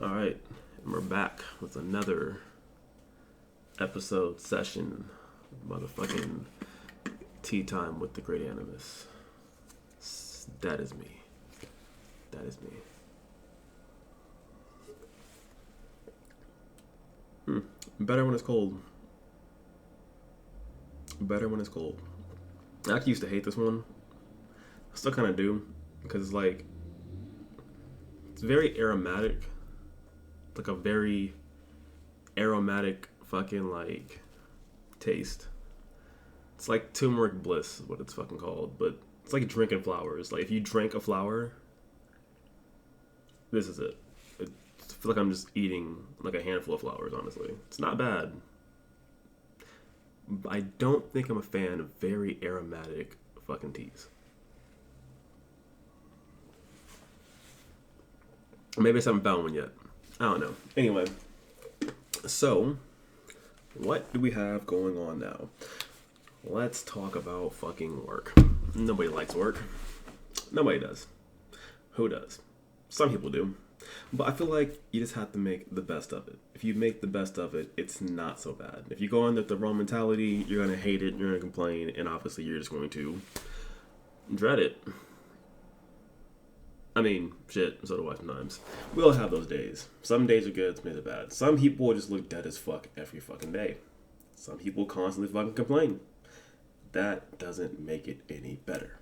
All right, and we're back with another episode session, motherfucking tea time with the great Anymous. That is me. That is me. Better when it's cold. Better when it's cold. I actually used to hate this one. I still kind of do, because it's very aromatic. It's like a very aromatic fucking taste. It's like turmeric bliss is what it's fucking called, but it's like drinking flowers. Like if you drink a flower, this is it. I feel like I'm just eating like a handful of flowers, honestly. It's not bad. I don't think I'm a fan of very aromatic fucking teas. Maybe I just haven't found one yet. I don't know. Anyway, so what do we have going on now? Let's talk about fucking work. Nobody likes work. Nobody does. Who does? Some people do. But I feel like you just have to make the best of it. If you make the best of it, it's not so bad. If you go in with the wrong mentality, you're going to hate it, you're going to complain, and obviously you're just going to dread it. I mean, shit, so do I sometimes. We all have those days. Some days are good, some days are bad. Some people just look dead as fuck every fucking day. Some people constantly fucking complain. That doesn't make it any better.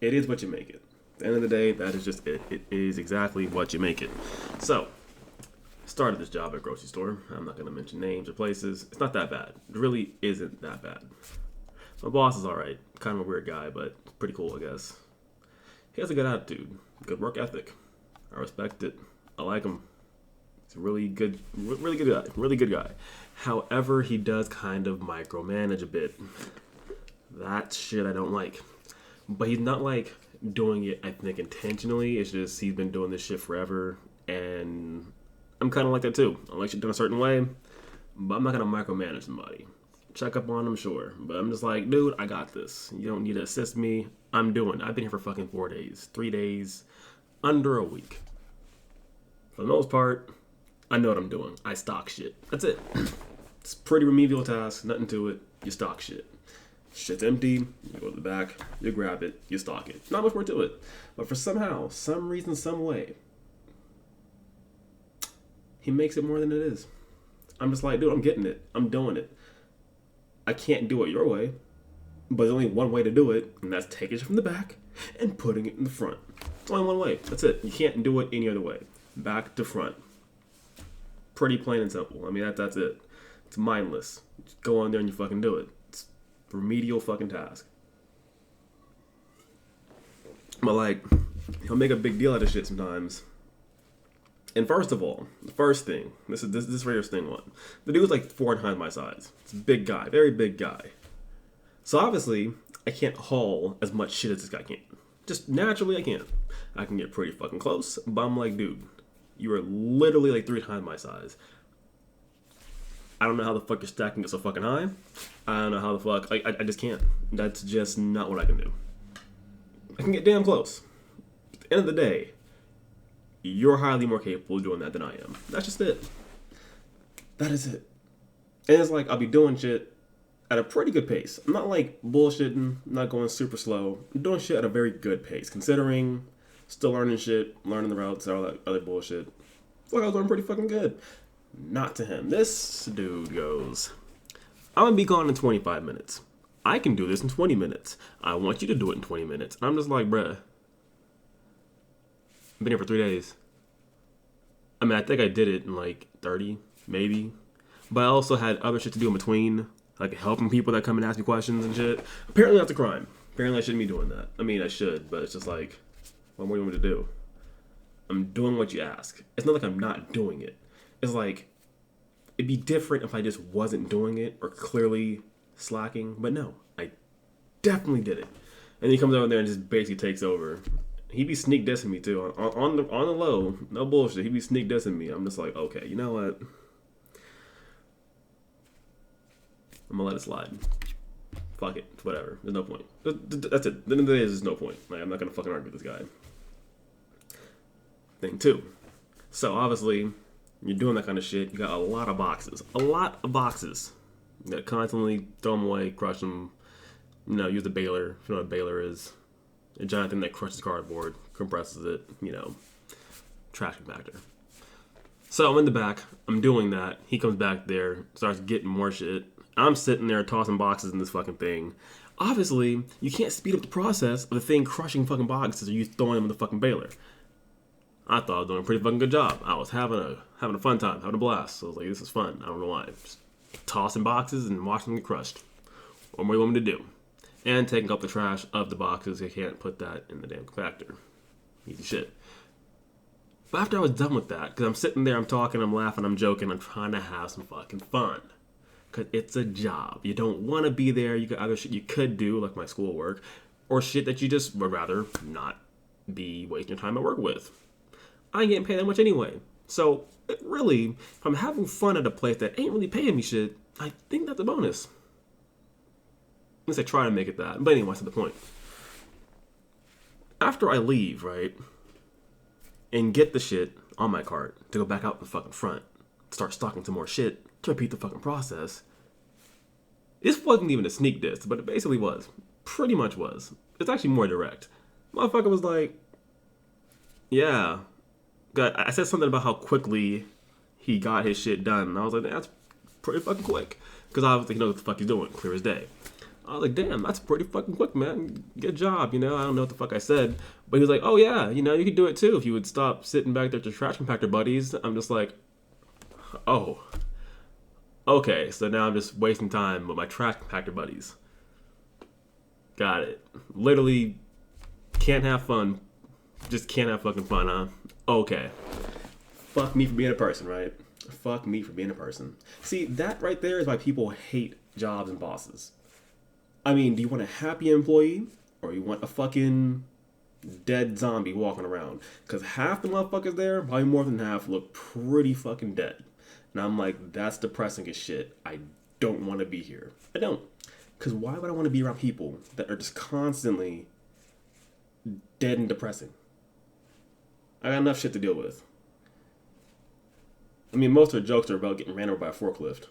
It is what you make it. At the end of the day, that is just it. It is exactly what you make it. So, started this job at a grocery store. I'm not going to mention names or places. It's not that bad. It really isn't that bad. My boss is alright. Kind of a weird guy, but pretty cool, I guess. He has a good attitude, good work ethic. I respect it. I like him. He's a really good guy. However, he does kind of micromanage a bit. That shit I don't like. But he's not like doing it, I think, intentionally. It's just he's been doing this shit forever, and I'm kind of like that too. I like shit done a certain way, but I'm not gonna micromanage somebody. Check up on them, sure, but I'm just like, dude, I got this. You don't need to assist me. I'm doing it. I've been here for fucking 4 days, 3 days, under a week. For the most part, I know what I'm doing. I stock shit. That's it. It's a pretty remedial task, nothing to it. You stock shit. Shit's empty, you go to the back, you grab it, you stock it. Not much more to it. But for some reason, some way, he makes it more than it is. I'm just like, dude, I'm getting it. I'm doing it. I can't do it your way, but there's only one way to do it, and that's taking it from the back and putting it in the front. It's only one way. That's it. You can't do it any other way. Back to front. Pretty plain and simple. I mean, that's it. It's mindless. Just go on there and you fucking do it. It's a remedial fucking task. But like, he'll make a big deal out of shit sometimes. And first of all, the first thing, this first thing one. The dude's like 4 times my size. It's a big guy, very big guy. So obviously, I can't haul as much shit as this guy can. Just naturally, I can't. I can get pretty fucking close, but I'm like, dude, you are literally like 3 times my size. I don't know how the fuck you're stacking it so fucking high. I don't know how the fuck, I just can't. That's just not what I can do. I can get damn close. At the end of the day, you're highly more capable of doing that than I am. That's just it. That is it. And it's like, I'll be doing shit at a pretty good pace. I'm not like bullshitting, I'm not going super slow. I'm doing shit at a very good pace, considering still learning shit, learning the routes, all that other bullshit. It's like I was doing pretty fucking good. Not to him. This dude goes, I'm gonna be gone in 25 minutes. I can do this in 20 minutes. I want you to do it in 20 minutes. And I'm just like, bruh, I've been here for 3 days. I mean, I think I did it in like 30, maybe. But I also had other shit to do in between, like helping people that come and ask me questions and shit. Apparently that's a crime. Apparently I shouldn't be doing that. I mean, I should, but it's just like, what more do you want me to do? I'm doing what you ask. It's not like I'm not doing it. It's like, it'd be different if I just wasn't doing it or clearly slacking. But no, I definitely did it. And he comes over there and just basically takes over. He be sneak dissing me too. On the low, no bullshit. He be sneak dissing me. I'm just like, okay, you know what? I'm gonna let it slide. Fuck it. Whatever. There's no point. That's it. At the end of the day, there's no point. Like, I'm not gonna fucking argue with this guy. Thing 2. So obviously, you're doing that kind of shit. You got a lot of boxes. A lot of boxes. You gotta constantly throw them away, crush them. You know, use the baler. If you know what a baler is. A giant thing that crushes cardboard, compresses it, you know, trash compactor. So I'm in the back. I'm doing that. He comes back there, starts getting more shit. I'm sitting there tossing boxes in this fucking thing. Obviously, you can't speed up the process of the thing crushing fucking boxes or you throwing them in the fucking baler. I thought I was doing a pretty fucking good job. I was having a fun time, having a blast. So I was like, this is fun. I don't know why. Just tossing boxes and watching them get crushed. What more do you want me to do? And taking up the trash of the boxes. I can't put that in the damn compactor. Easy shit. But after I was done with that, because I'm sitting there, I'm talking, I'm laughing, I'm joking, I'm trying to have some fucking fun. Because it's a job. You don't want to be there. You got other shit you could do, like my schoolwork, or shit that you just would rather not be wasting your time at work with. I ain't getting paid that much anyway. So, really, if I'm having fun at a place that ain't really paying me shit, I think that's a bonus. At least I try to make it that. But anyway, that's the point. After I leave, right, and get the shit on my cart to go back out in the fucking front, start stocking some more shit, to repeat the fucking process. This wasn't even a sneak diss, but it basically was. Pretty much was. It's actually more direct. Motherfucker was like, yeah. I said something about how quickly he got his shit done. And I was like, that's pretty fucking quick. Because obviously he knows what the fuck he's doing, clear as day. I was like, damn, that's pretty fucking quick, man. Good job, you know? I don't know what the fuck I said. But he was like, oh yeah, you know, you could do it too if you would stop sitting back there with your trash compactor buddies. I'm just like, oh. Okay, so now I'm just wasting time with my trash compactor buddies. Got it. Literally can't have fun. Just can't have fucking fun, huh? Okay. Fuck me for being a person, right? Fuck me for being a person. See, that right there is why people hate jobs and bosses. I mean, do you want a happy employee? Or you want a fucking dead zombie walking around? Because half the motherfuckers there, probably more than half, look pretty fucking dead. And I'm like, that's depressing as shit. I don't want to be here. I don't. Because why would I want to be around people that are just constantly dead and depressing? I got enough shit to deal with. I mean, most of the jokes are about getting ran over by a forklift.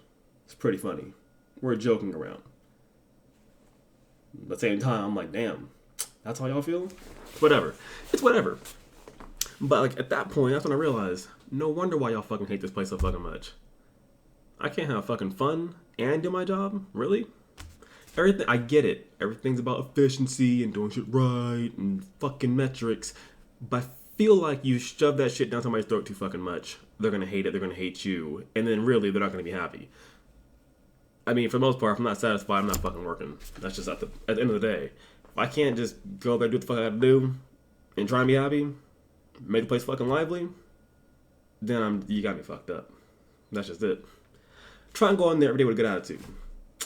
It's pretty funny. We're joking around. But at the same time, I'm like, damn, that's how y'all feel? Whatever. It's whatever. But like at that point, that's when I realized, no wonder why y'all fucking hate this place so fucking much. I can't have fucking fun and do my job? Really? Everything, I get it. Everything's about efficiency and doing shit right and fucking metrics. But I feel like you shove that shit down somebody's throat too fucking much. They're gonna hate it, they're gonna hate you. And then really, they're not gonna be happy. I mean, for the most part, if I'm not satisfied, I'm not fucking working. That's just at the end of the day. If I can't just go there, do what the fuck I gotta do, and try and be happy, make the place fucking lively, then you got me fucked up. That's just it. Try and go in there every day with a good attitude.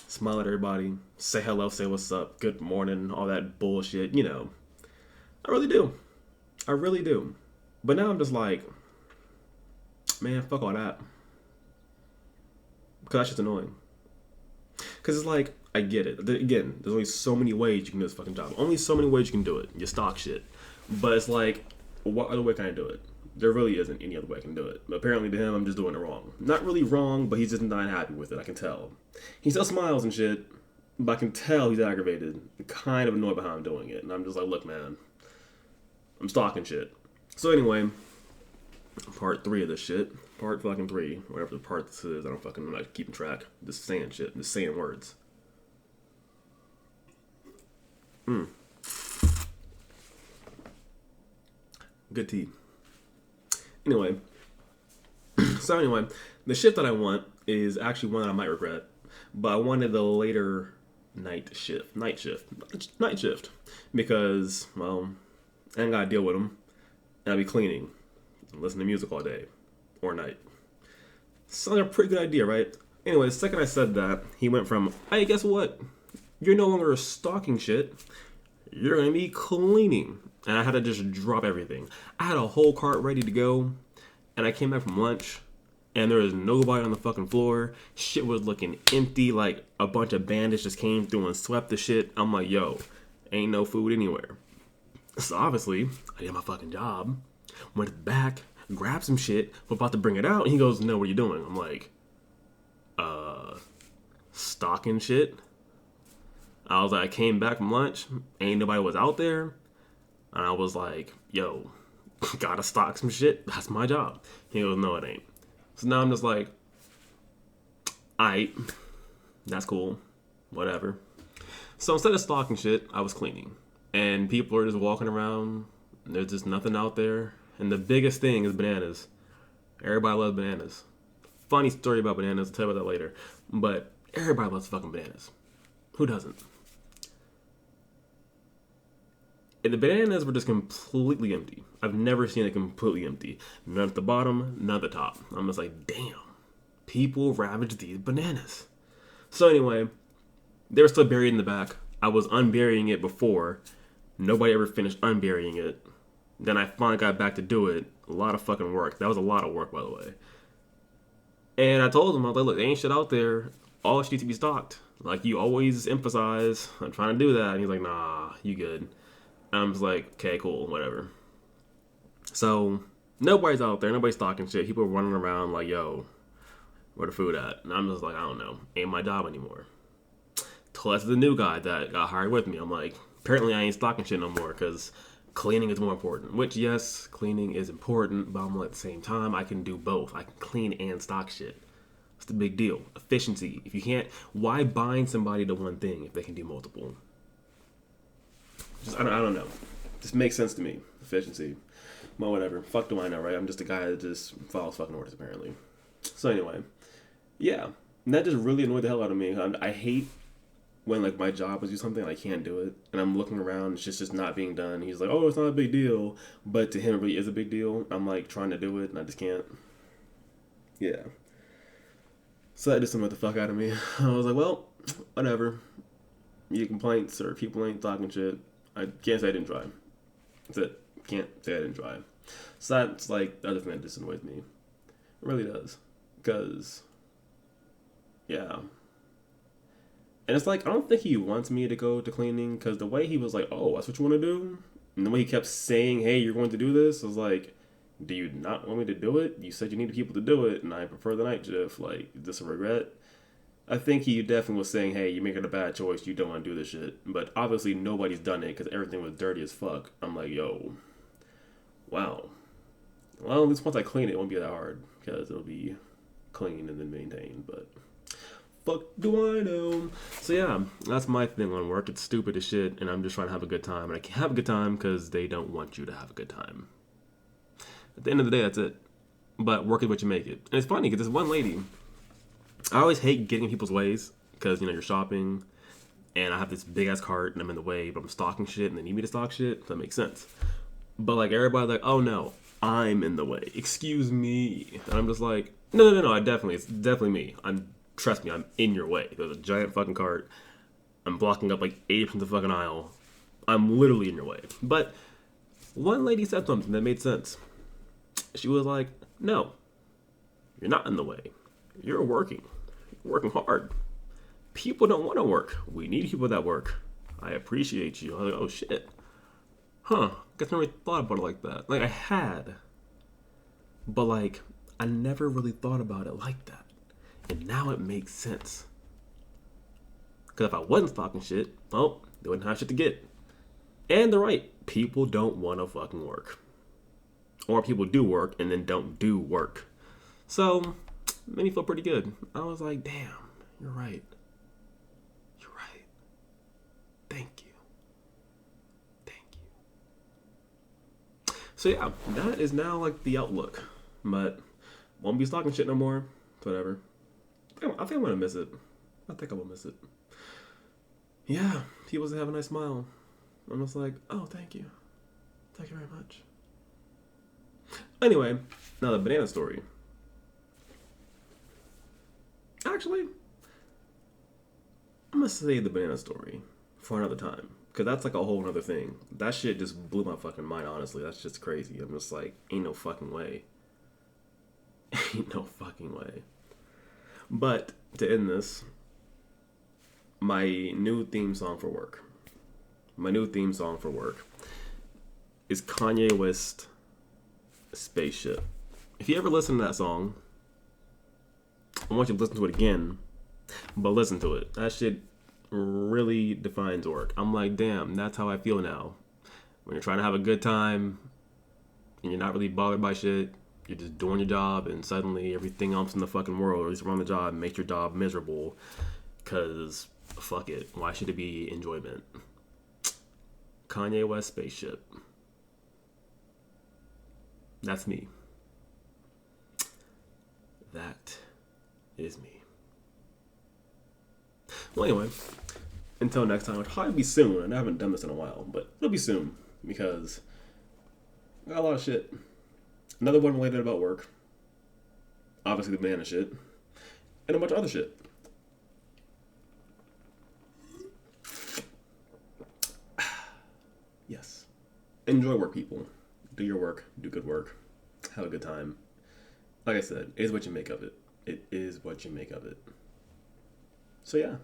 Smile at everybody, say hello, say what's up, good morning, all that bullshit, you know. I really do. I really do. But now I'm just like, man, fuck all that. Because that's just annoying. Because it's like, I get it. Again, there's only so many ways you can do this fucking job. Only so many ways you can do it. You stock shit. But it's like, what other way can I do it? There really isn't any other way I can do it. But apparently to him, I'm just doing it wrong. Not really wrong, but he's just not happy with it. I can tell. He still smiles and shit, but I can tell he's aggravated. Kind of annoyed by how I'm doing it. And I'm just like, look, man, I'm stalking shit. So anyway, part 3 of this shit. Part fucking 3. Whatever the part this is, I'm not keeping track. Just saying shit. Just saying words. Good tea. Anyway. So anyway, the shift that I want is actually one that I might regret. But I wanted the later night shift. Because, well, I ain't gotta deal with them. And I'll be cleaning and listening to music all day. Or night. Sounds like a pretty good idea, right? Anyway, the second I said that, he went from, hey, guess what? You're no longer stalking shit. You're gonna be cleaning. And I had to just drop everything. I had a whole cart ready to go. And I came back from lunch. And there was nobody on the fucking floor. Shit was looking empty. Like a bunch of bandits just came through and swept the shit. I'm like, yo, ain't no food anywhere. So obviously, I did my fucking job. Went back, grab some shit, we're about to bring it out, and he goes, no, what are you doing? I'm like, stocking shit. I was like, I came back from lunch, ain't nobody was out there, and I was like, yo, gotta stock some shit, that's my job. He goes, no, it ain't. So now I'm just like, aight, that's cool, whatever. So instead of stocking shit, I was cleaning. And people are just walking around, there's just nothing out there. And the biggest thing is bananas. Everybody loves bananas. Funny story about bananas, I'll tell you about that later. But everybody loves fucking bananas. Who doesn't? And the bananas were just completely empty. I've never seen it completely empty. None at the bottom, none at the top. I'm just like, damn. People ravaged these bananas. So anyway, they were still buried in the back. I was unburying it before. Nobody ever finished unburying it. Then I finally got back to do it. A lot of fucking work. That was a lot of work, by the way. And I told him, I was like, look, there ain't shit out there. All shit needs to be stocked. Like you always emphasize, I'm trying to do that. And he's like, nah, you good. And I'm just like, okay, cool, whatever. So, nobody's out there. Nobody's stocking shit. People are running around like, yo, where the food at? And I'm just like, I don't know. Ain't my job anymore. Told that to the new guy that got hired with me. I'm like, apparently I ain't stocking shit no more because cleaning is more important. Which, yes, cleaning is important, but I'm like, at the same time, I can do both. I can clean and stock shit. It's the big deal. Efficiency. If you can't, why bind somebody to one thing if they can do multiple? Just, I don't know. Just makes sense to me. Efficiency. Well, whatever. Fuck do I know, right? I'm just a guy that just follows fucking orders, apparently. So anyway, yeah. And that just really annoyed the hell out of me. I hate when like my job is do something and I can't do it, and I'm looking around, it's just not being done. He's like, oh, it's not a big deal, but to him it really is a big deal. I'm like trying to do it and I just can't. Yeah. So that just annoyed the fuck out of me. I was like, well, whatever. You get complaints or people ain't talking shit. I can't say I didn't try. That's it. Can't say I didn't try. So that's like the other thing that just annoys me. It really does. Because, yeah. And it's like, I don't think he wants me to go to cleaning, because the way he was like, oh, that's what you want to do? And the way he kept saying, hey, you're going to do this, I was like, do you not want me to do it? You said you needed people to do it, and I prefer the night shift. Like, is this a regret? I think he definitely was saying, hey, you're making a bad choice, you don't want to do this shit. But obviously nobody's done it, because everything was dirty as fuck. I'm like, yo, wow. Well, at least once I clean it, it won't be that hard, because it'll be clean and then maintained, but fuck do I know. So yeah, that's my thing on work. It's stupid as shit, and I'm just trying to have a good time. And I can't have a good time because they don't want you to have a good time. At the end of the day, that's it. But work is what you make it. And it's funny because this one lady, I always hate getting in people's ways because, you know, you're shopping and I have this big ass cart and I'm in the way, but I'm stocking shit and they need me to stock shit. So that makes sense. But like everybody's like, oh no, I'm in the way. Excuse me. And I'm just like, no, it's definitely me. Trust me, I'm in your way. There's a giant fucking cart. I'm blocking up like 80% of the fucking aisle. I'm literally in your way. But one lady said something that made sense. She was like, no, you're not in the way. You're working. You're working hard. People don't want to work. We need people that work. I appreciate you. I was like, oh shit. Huh. Guess I never really thought about it like that. Like I had. But like, I never really thought about it like that. And now it makes sense. Because if I wasn't stocking shit, well, they wouldn't have shit to get. And they're right. People don't want to fucking work. Or people do work and then don't do work. So, it made me feel pretty good. I was like, damn, you're right. You're right. Thank you. Thank you. So yeah, that is now like the outlook. But, won't be stocking shit no more. Whatever. I think I'm gonna miss it. I think I will miss it. Yeah, people have a nice smile. I'm just like, oh, thank you. Thank you very much. Anyway, now the banana story. Actually, I'm gonna save the banana story for another time. Because that's like a whole other thing. That shit just blew my fucking mind, honestly. That's just crazy. I'm just like, ain't no fucking way. Ain't no fucking way. But to end this, my new theme song for work. My new theme song for work is Kanye West Spaceship. If you ever listen to that song, I want you to listen to it again, but listen to it. That shit really defines work. I'm like, damn, that's how I feel now. When you're trying to have a good time and you're not really bothered by shit, you're just doing your job, and suddenly everything else in the fucking world, at least around the job, makes your job miserable. Cause fuck it, why should it be enjoyment? Kanye West Spaceship. That's me. That is me. Well, anyway, until next time, it'll probably be soon, and I haven't done this in a while, but it'll be soon, because I got a lot of shit. Another one related about work. Obviously the banana shit. And a bunch of other shit. Yes. Enjoy work, people. Do your work. Do good work. Have a good time. Like I said, it is what you make of it. It is what you make of it. So yeah.